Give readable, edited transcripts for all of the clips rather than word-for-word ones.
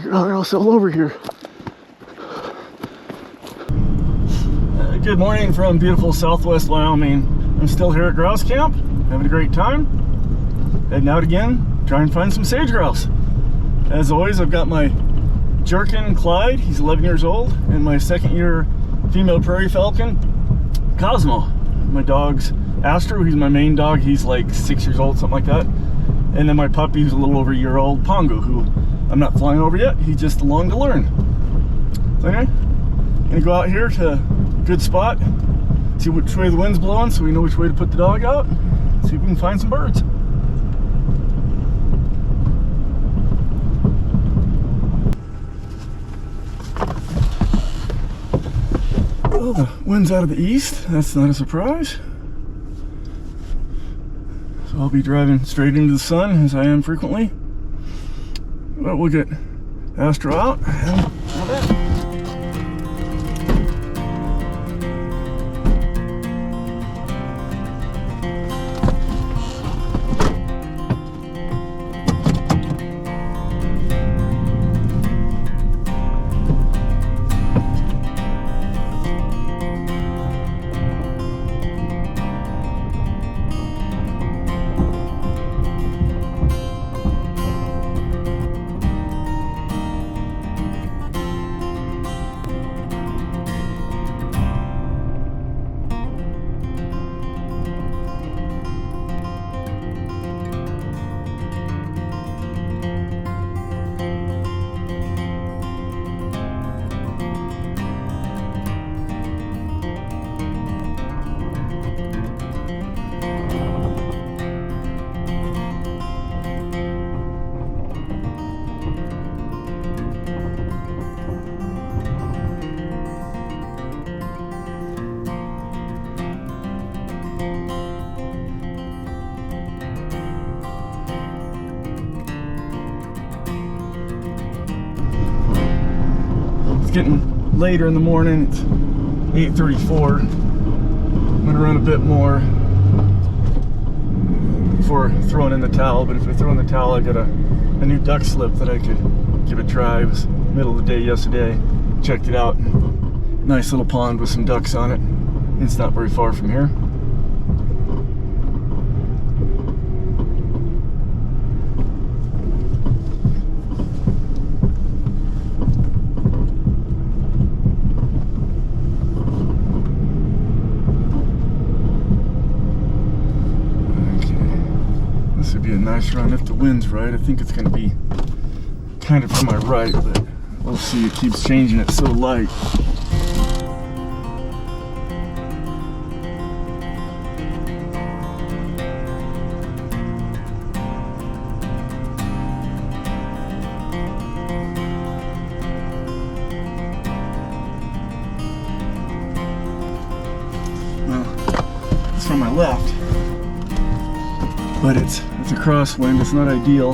Grouse all over here. Good morning from beautiful Southwest Wyoming. I'm still here at Grouse Camp, having a great time. Heading out again, try and find some sage grouse. As always, I've got my jerkin Clyde, he's 11 years old, and my second-year female prairie falcon, Cosmo. My dog's Astro, he's my main dog, he's like 6 years old, something like that. And then my puppy, who's a little over a year old, Pongo, who I'm not flying over yet, he's just along to learn. So anyway, gonna go out here to a good spot, see which way the wind's blowing so we know which way to put the dog out, see if we can find some birds. Well, the wind's out of the east, that's not a surprise. So I'll be driving straight into the sun, as I am frequently. But we'll get Astro out and all that. Getting later in the morning, it's 8:34. I'm gonna run a bit more before throwing in the towel, but if I throw in the towel, I got a new duck slip that I could give a try. It was middle of the day yesterday, checked it out. Nice little pond with some ducks on it. It's not very far from here. Be a nice run if the wind's right. I think it's going to be kind of to my right, but we'll see. It keeps changing. It's so light. Well, it's from my left, but it's a crosswind. It's not ideal,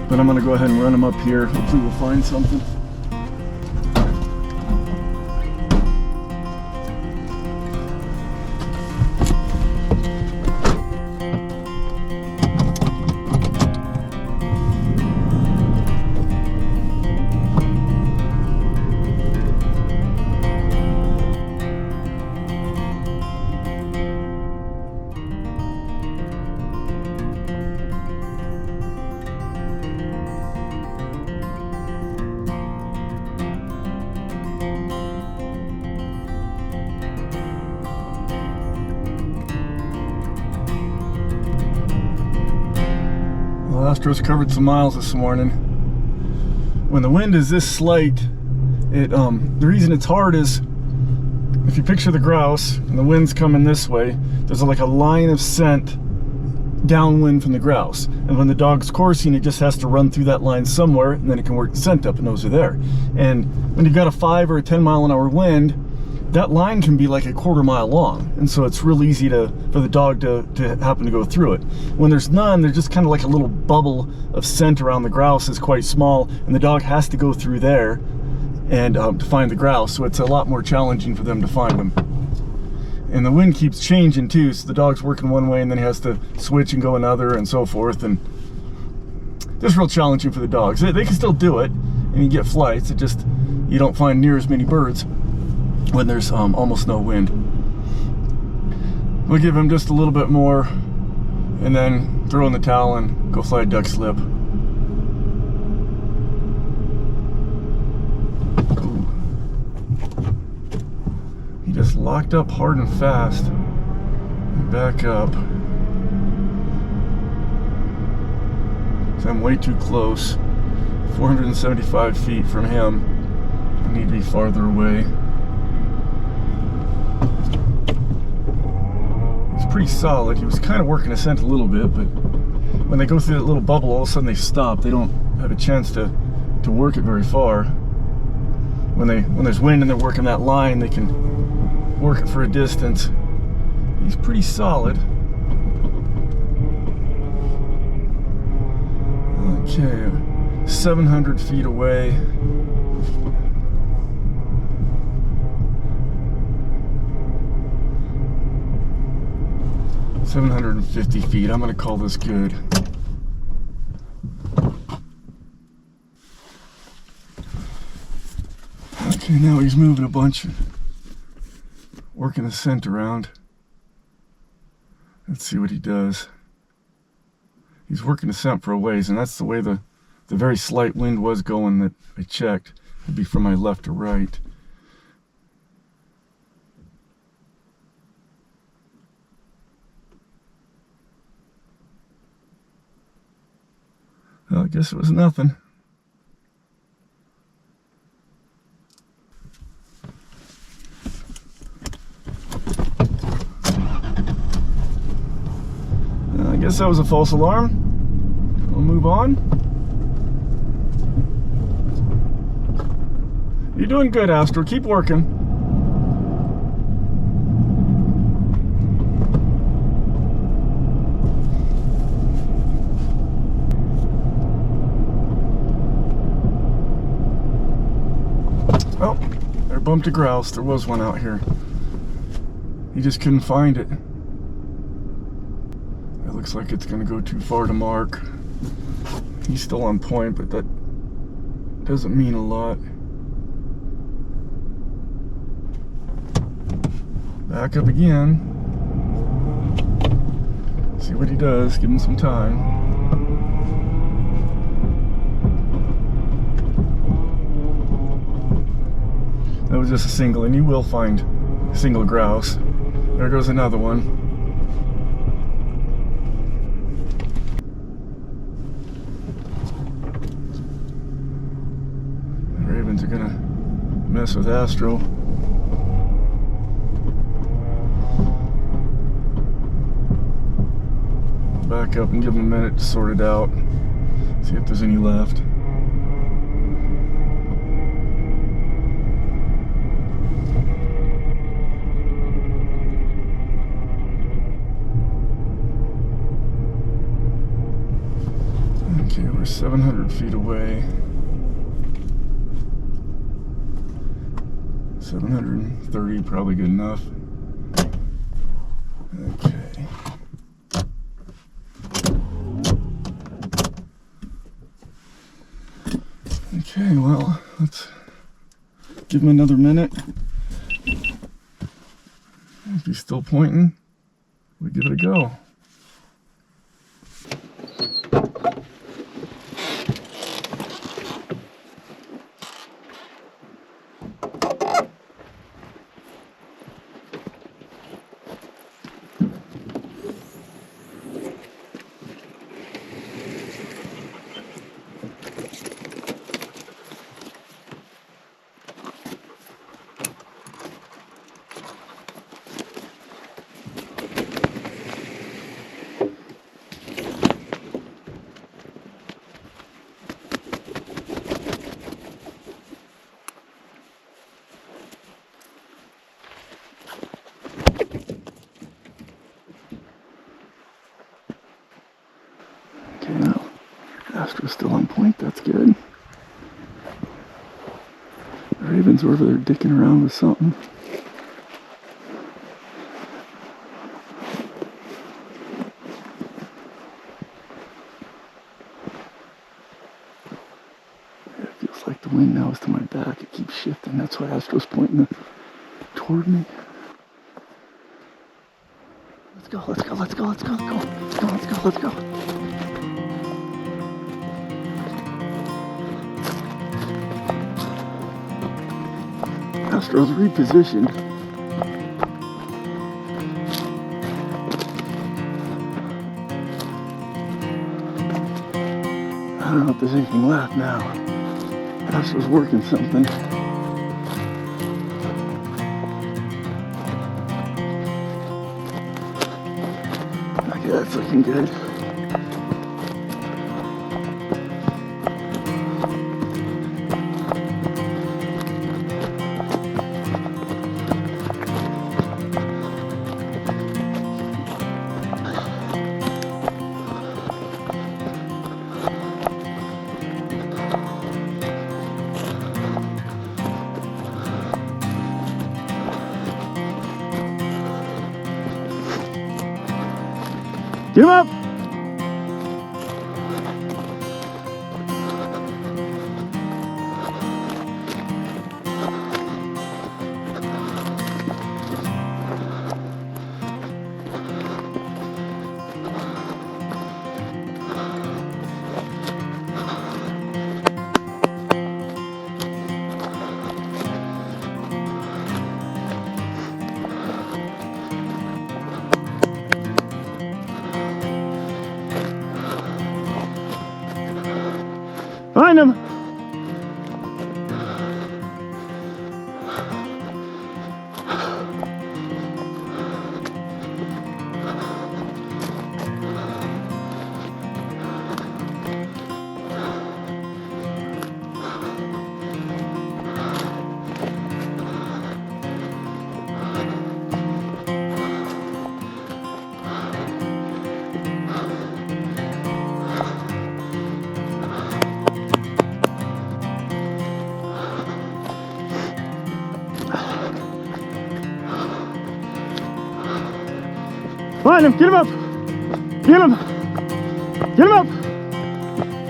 but I'm gonna go ahead and run them up here. Hopefully we'll find something. Astro's covered some miles this morning. When the wind is this slight, the reason it's hard is if you picture the grouse and the wind's coming this way, there's like a line of scent downwind from the grouse. And when the dog's coursing, it just has to run through that line somewhere, and then it can work the scent up and those are there. And when you've got a 5 or a 10 mile an hour wind, that line can be like a quarter mile long, and so it's real easy for the dog to happen to go through it. When there's none, there's just kind of like a little bubble of scent around the grouse is quite small, and the dog has to go through there and to find the grouse, so it's a lot more challenging for them to find them. And the wind keeps changing too, so the dog's working one way and then he has to switch and go another and so forth, and just real challenging for the dogs. They can still do it, and you get flights. It just, you don't find near as many birds when there's almost no wind. We'll give him just a little bit more and then throw in the towel and go fly a duck slip. Ooh. He just locked up hard and fast. Back up. So I'm way too close. 475 feet from him. I need to be farther away. He's pretty solid. He was kind of working a scent a little bit, but when they go through that little bubble, all of a sudden they stop. They don't have a chance to work it very far. When there's wind and they're working that line, they can work it for a distance. He's pretty solid. Okay, 700 feet away. $750 feet. I'm going to call this good. Okay, now he's moving a bunch, working the scent around. Let's see what he does. He's working the scent for a ways, and that's the way the very slight wind was going that I checked. It'd be from my left to right. Well, I guess it was nothing. I guess that was a false alarm. We'll move on. You're doing good, Astro. Keep working. Oh, there bumped a grouse. There was one out here. He just couldn't find it. It looks like it's going to go too far to mark. He's still on point, but that doesn't mean a lot. Back up again. See what he does. Give him some time. That was just a single, and you will find a single grouse. There goes another one. The ravens are gonna mess with Astro. Back up and give him a minute to sort it out. See if there's any left. Okay, we're 700 feet away. 730, probably good enough. Okay. Okay, well, let's give him another minute. If he's still pointing, we give it a go. Okay, now Astro's still on point. That's good. The ravens were over there dicking around with something. Yeah, it feels Looks like the wind now is to my back. It keeps shifting. That's why Astro's pointing toward me. Let's go, let's go, let's go, let's go, let's go, let's go, let's go, let's go. Astro's repositioned. I don't know if there's anything left now. Astro's working something. Okay, that's looking good. Get him up! Find him! Find him! Get him up! Get him! Get him up!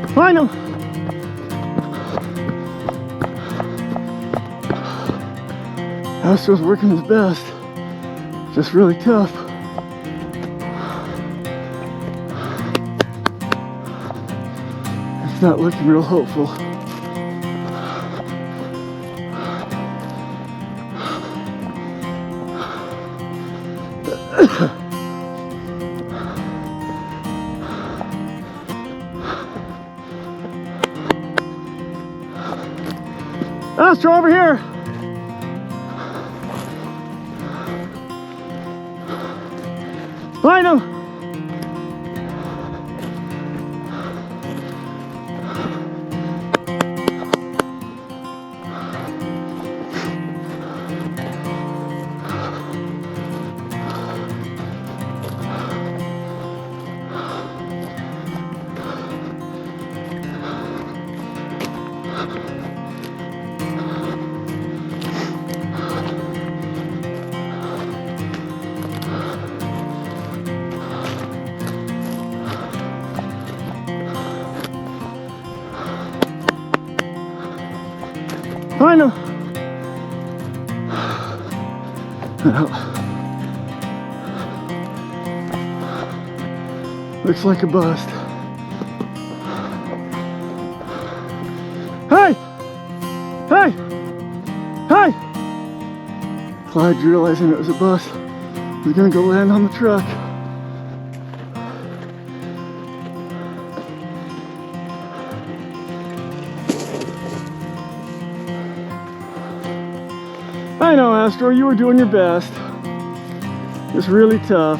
Find him! Astro's working his best. Just really tough. It's not looking real hopeful. Astro, over here! Find him! Find him! Looks like a bust. Hey! Hey! Hey! Clyde, realizing it was a bust, was gonna go land on the truck. I know, Astro, you were doing your best. It's really tough.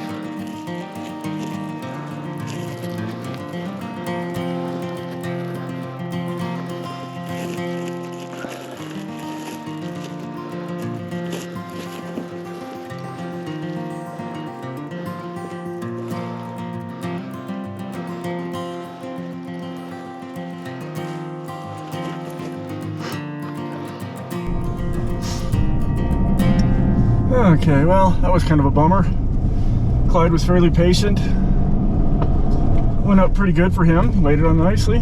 Okay, well, that was kind of a bummer. Clyde was fairly patient. Went up pretty good for him, laid it on nicely.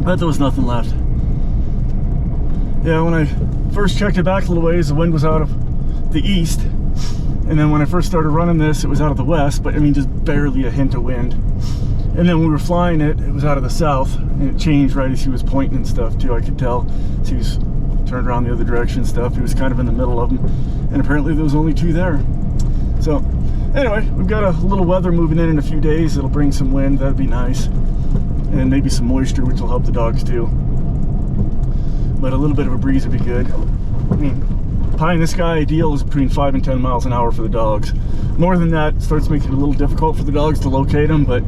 But there was nothing left. Yeah, when I first checked it back a little ways, the wind was out of the east. And then when I first started running this, it was out of the west, but I mean, just barely a hint of wind. And then when we were flying it, it was out of the south, and it changed right as he was pointing and stuff too, I could tell. So he was turned around the other direction and stuff. He was kind of in the middle of them. And apparently there was only 2 there. So anyway, we've got a little weather moving in a few days. It'll bring some wind, that'd be nice. And maybe some moisture, which will help the dogs too. But a little bit of a breeze would be good. I mean, pie in the sky ideal is between 5 and 10 miles an hour for the dogs. More than that starts making it a little difficult for the dogs to locate them, but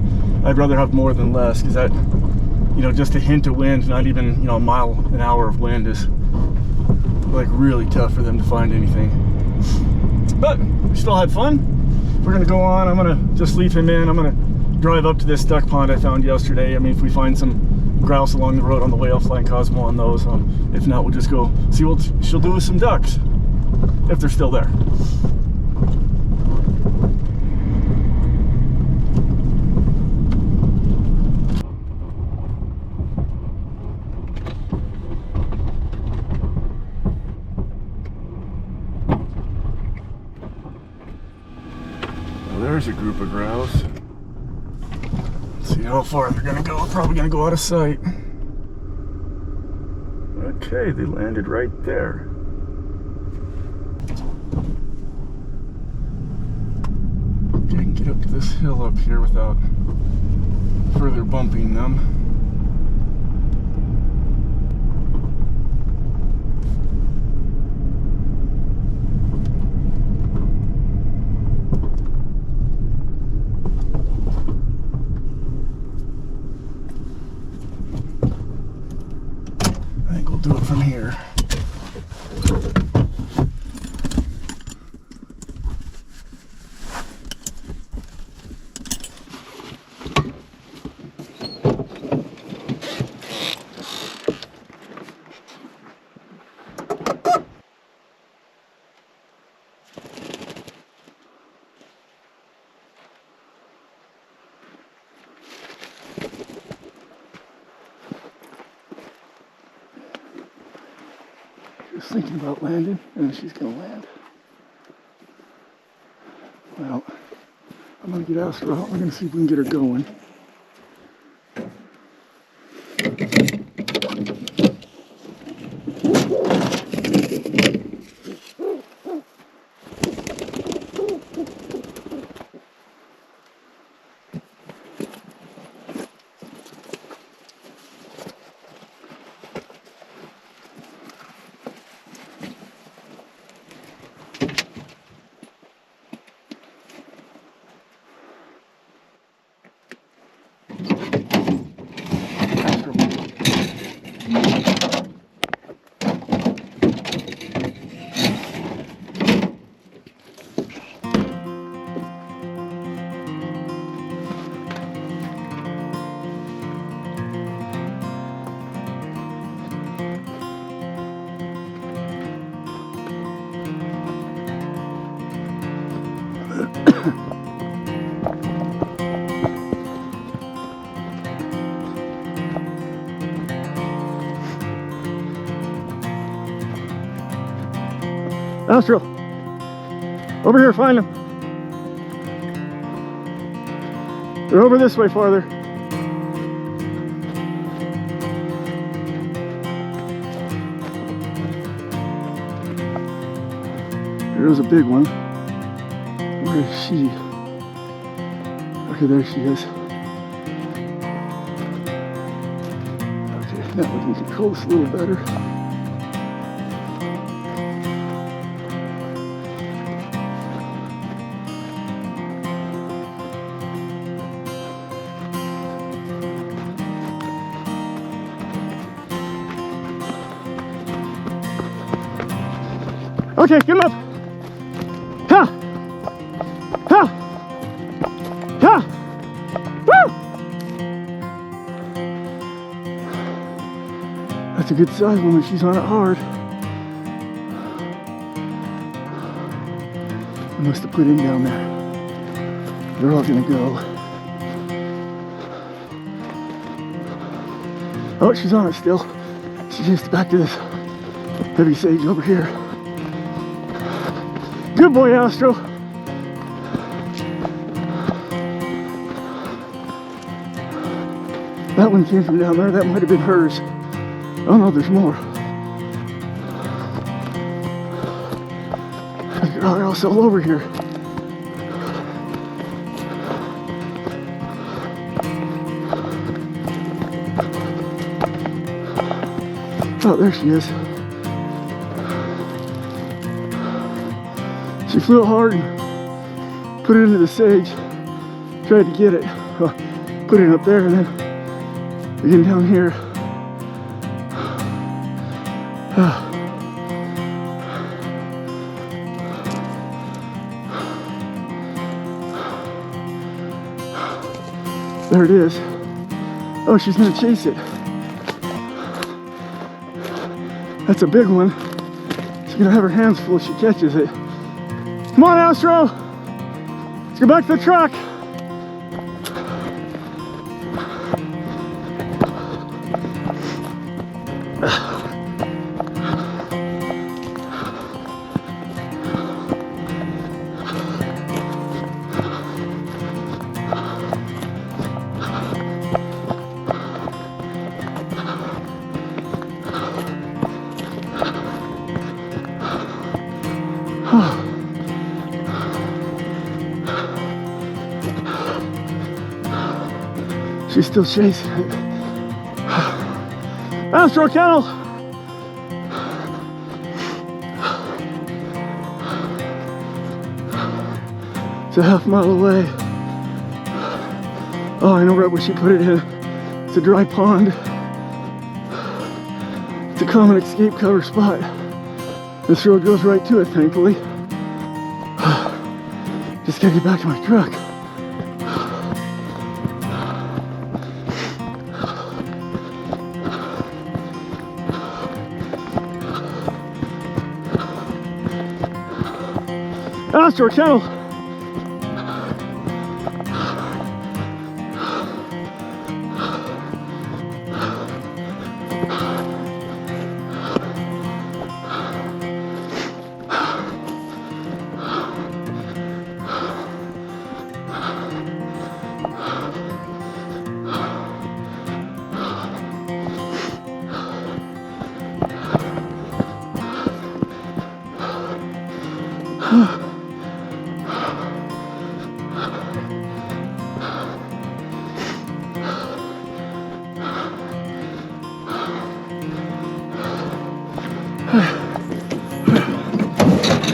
I'd rather have more than less, because that, you know, just a hint of wind, not even, you know, a mile an hour of wind is like really tough for them to find anything. But we still had fun. We're gonna go on. I'm gonna just leave him in. I'm gonna drive up to this duck pond I found yesterday. I mean, if we find some grouse along the road on the way, I'll fly Cosmo on those. If not, we'll just go see what she'll do with some ducks, if they're still there. Well, there's a group of grouse. Let's see how far they're gonna go. They're probably gonna go out of sight. Okay, they landed right there. Okay, I can get up to this hill up here without further bumping them. Do it from here. Just thinking about landing, and she's gonna land. Well, I'm gonna get Astro out. We're gonna see if we can get her going. Astro, over here, find them. They're over this way farther. There's a big one. Where is she? Okay, there she is. Okay, now we can control this a little better. Okay, get him up. Ha! Ha! Ha! Woo! That's a good size one when she's on it hard. I must have put in down there. They're all gonna go. Oh, she's on it still. She chased back to this heavy sage over here. Good boy, Astro. That one came from down there. That might have been hers. Oh no, there's more. Oh, they're also all over here. Oh, there she is. She flew hard and put it into the sage. Tried to get it. Put it up there and then again down here. There it is. Oh, she's gonna chase it. That's a big one. She's gonna have her hands full if she catches it. Come on, Astro! Let's go back to the truck. She's still chasing it. Astro kennel! It's a half-mile away. Oh, I know right where she put it in. It's a dry pond. It's a common escape cover spot. This road goes right to it, thankfully. Just gotta get back to my truck. Astro kennel!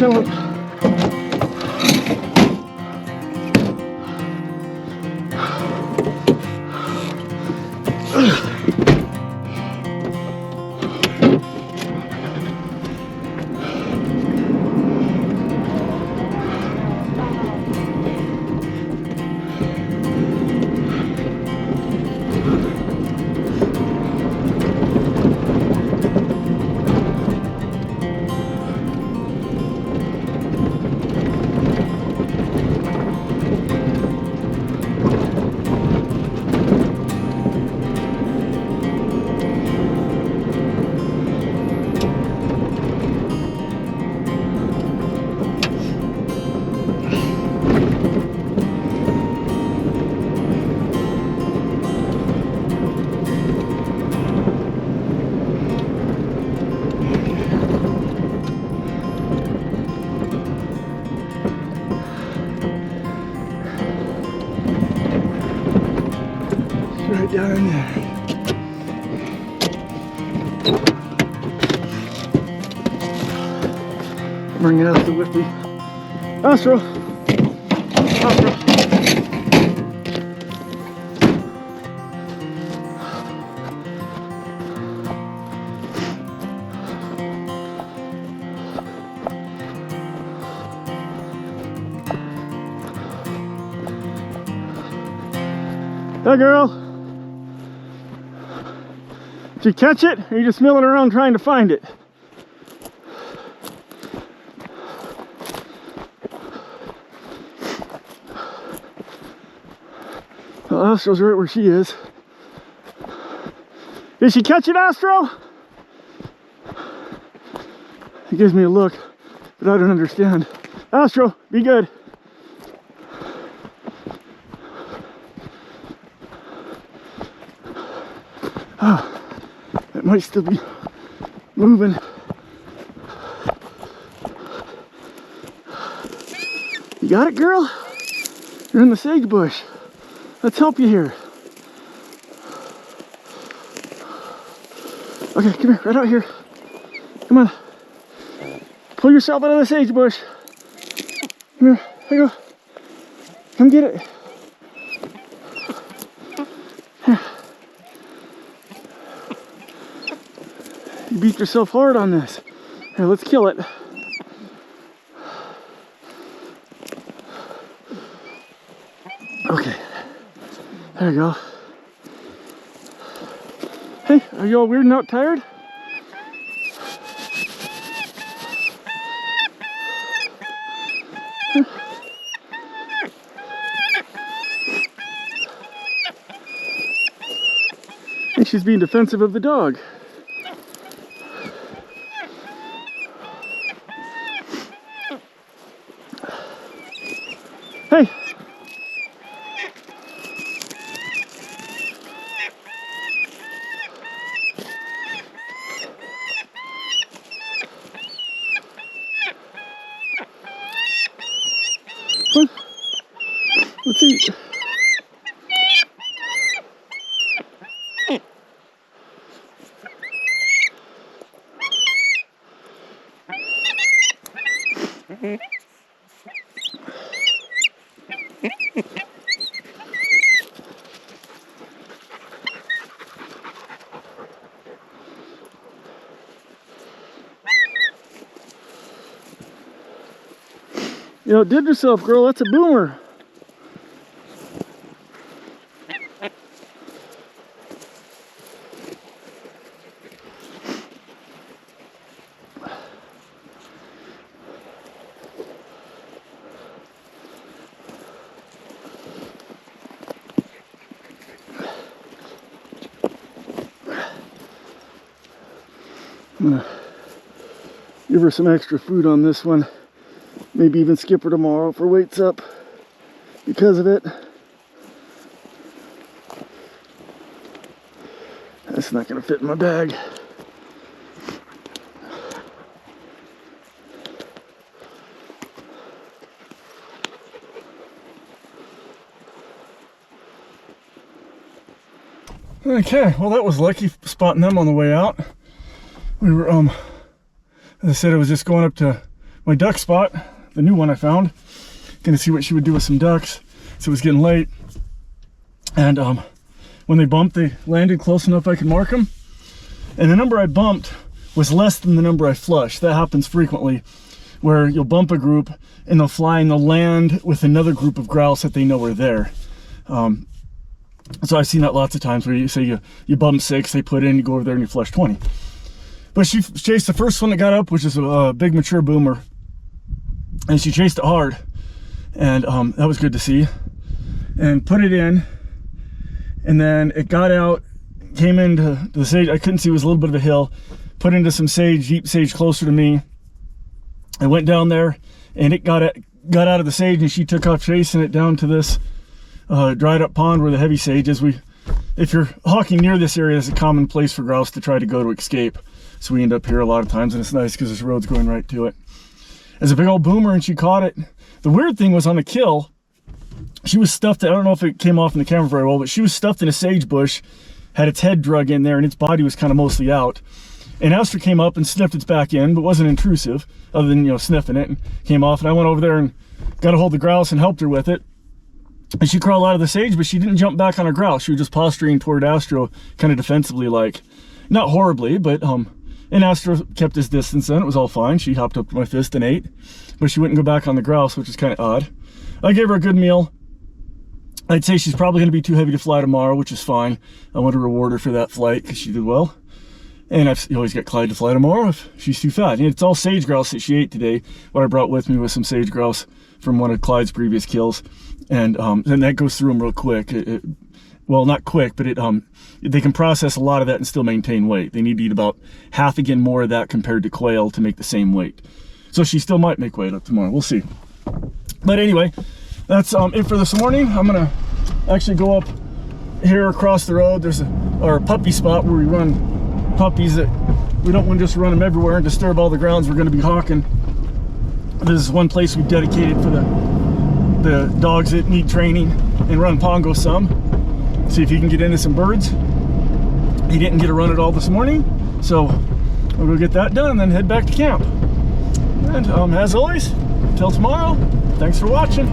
Come on. Right down in there. Bring it out to with me. Astro! Astro! Hey girl! Did you catch it, or are you just milling around trying to find it? Well, Astro's right where she is. Did she catch it, Astro? He gives me a look that I don't understand. Astro, be good. Oh, it might still be moving. You got it, girl? You're in the sage bush. Let's help you here. Okay, come here, right out here. Come on. Pull yourself out of the sage bush. Come here, here you go. Come get it. Here. You beat yourself hard on this. Here, let's kill it. Okay. There you go. Hey, are you all weird and not tired? I think she's being defensive of the dog. Hey! Come on. Let's eat. You outdid yourself, girl. That's a boomer. I'm gonna give her some extra food on this one. Maybe even skip her tomorrow if her weight's up because of it. That's not gonna fit in my bag. Okay, well that was lucky spotting them on the way out. We were, as I said, I was just going up to my duck spot, the new one I found, gonna see what she would do with some ducks. So it was getting late, and when they bumped, they landed close enough I could mark them, and the number I bumped was less than the number I flushed. That happens frequently, where you'll bump a group and they'll fly and they'll land with another group of grouse that they know are there. So I've seen that lots of times, where you say you bump 6, they put in, you go over there and you flush 20. But she chased the first one that got up, which is a big mature boomer, and she chased it hard, and that was good to see, and put it in, and then it got out, came into the sage. I couldn't see, it was a little bit of a hill, put into some sage, deep sage closer to me. I went down there, and it got out of the sage, and she took off chasing it down to this dried up pond where the heavy sage is. If you're hawking near this area, it's a common place for grouse to try to go to escape. So we end up here a lot of times, and it's nice because this road's going right to it. It's a big old boomer, and she caught it. The weird thing was, on the kill, she was stuffed, I don't know if it came off in the camera very well, but she was stuffed in a sage bush, had its head drug in there, and its body was kind of mostly out. And Astro came up and sniffed its back end, but wasn't intrusive, other than, you know, sniffing it, and came off. And I went over there and got a hold of the grouse and helped her with it. And she crawled out of the sage, but she didn't jump back on her grouse. She was just posturing toward Astro, kind of defensively, like. Not horribly, but and Astro kept his distance then. It was all fine. She hopped up to my fist and ate, but she wouldn't go back on the grouse, which is kind of odd. I gave her a good meal. I'd say she's probably going to be too heavy to fly tomorrow, which is fine. I want to reward her for that flight because she did well. And you always get Clyde to fly tomorrow if she's too fat. And it's all sage grouse that she ate today. What I brought with me was some sage grouse from one of Clyde's previous kills. And then that goes through them real quick. well, not quick, but they can process a lot of that and still maintain weight. They need to eat about half again more of that compared to quail to make the same weight. So she still might make weight up tomorrow. We'll see. But anyway, that's it for this morning. I'm gonna actually go up here across the road. There's our puppy spot where we run puppies. That we don't want to just run them everywhere and disturb all the grounds we're going to be hawking. This is one place we dedicated for the dogs that need training, and run Pongo some. See if he can get into some birds. He didn't get a run at all this morning, so we'll go get that done and then head back to camp. And as always, until tomorrow, thanks for watching.